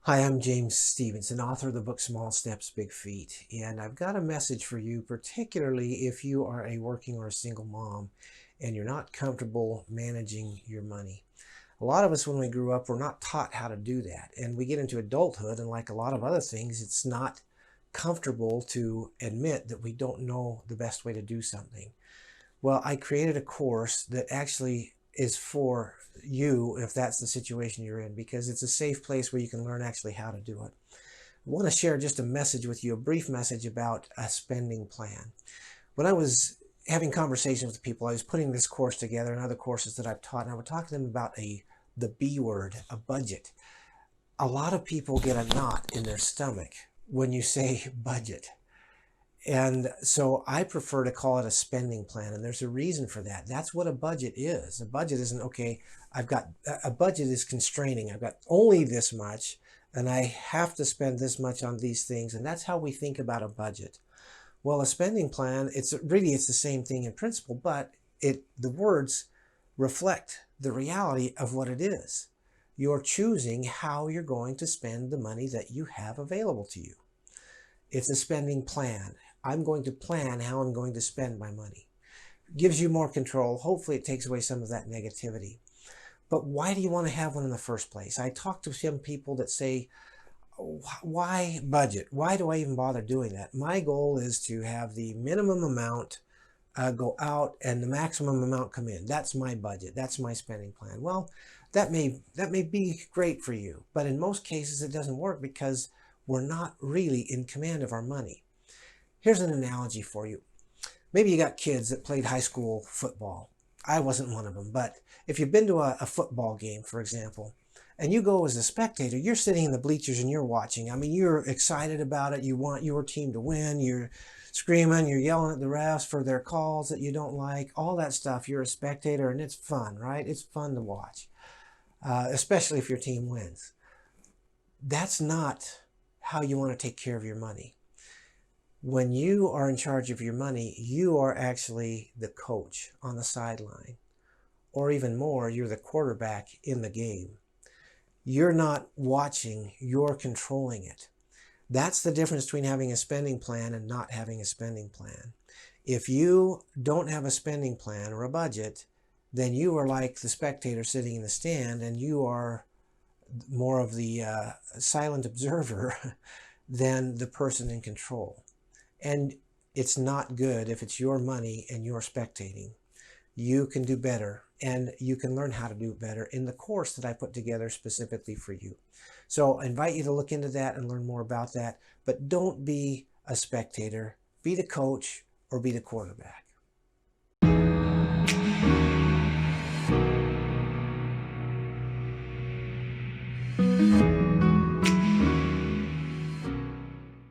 Hi, I'm James Stevenson, author of the book Small Steps, Big Feet, and I've got a message for you, particularly if you are a working or a single mom and you're not comfortable managing your money. A lot of us, when we grew up, were not taught how to do that, and we get into adulthood, and like a lot of other things, it's not comfortable to admit that we don't know the best way to do something. Well, I created a course that actually is for you if that's the situation you're in, because it's a safe place where you can learn actually how to do it. I want to share just a message with you, a brief message about a spending plan. When I was having conversations with people, I was putting this course together and other courses that I've taught, and I would talk to them about the B word, a budget. A lot of people get a knot in their stomach when you say budget. And so I prefer to call it a spending plan. And there's a reason for that. That's what a budget is. A budget isn't, okay, a budget is constraining. I've got only this much and I have to spend this much on these things. And that's how we think about a budget. Well, a spending plan, it's the same thing in principle, but the words reflect the reality of what it is. You're choosing how you're going to spend the money that you have available to you. It's a spending plan. I'm going to plan how I'm going to spend my money. It gives you more control. Hopefully it takes away some of that negativity. But why do you want to have one in the first place? I talk to some people that say, why budget? Why do I even bother doing that? My goal is to have the minimum amount go out and the maximum amount come in. That's my budget. That's my spending plan. Well, that may be great for you, but in most cases it doesn't work because we're not really in command of our money. Here's an analogy for you. Maybe you got kids that played high school football. I wasn't one of them, but if you've been to a football game, for example, and you go as a spectator, you're sitting in the bleachers and you're watching. I mean, you're excited about it. You want your team to win. You're screaming, you're yelling at the refs for their calls that you don't like, all that stuff. You're a spectator and it's fun, right? It's fun to watch, especially if your team wins. That's not how you want to take care of your money. When you are in charge of your money, you are actually the coach on the sideline. Or even more, you're the quarterback in the game. You're not watching, you're controlling it. That's the difference between having a spending plan and not having a spending plan. If you don't have a spending plan or a budget, then you are like the spectator sitting in the stand and you are more of the silent observer than the person in control. And it's not good if it's your money and you're spectating. You can do better, and you can learn how to do better in the course that I put together specifically for you. So I invite you to look into that and learn more about that, but don't be a spectator. Be the coach or be the quarterback.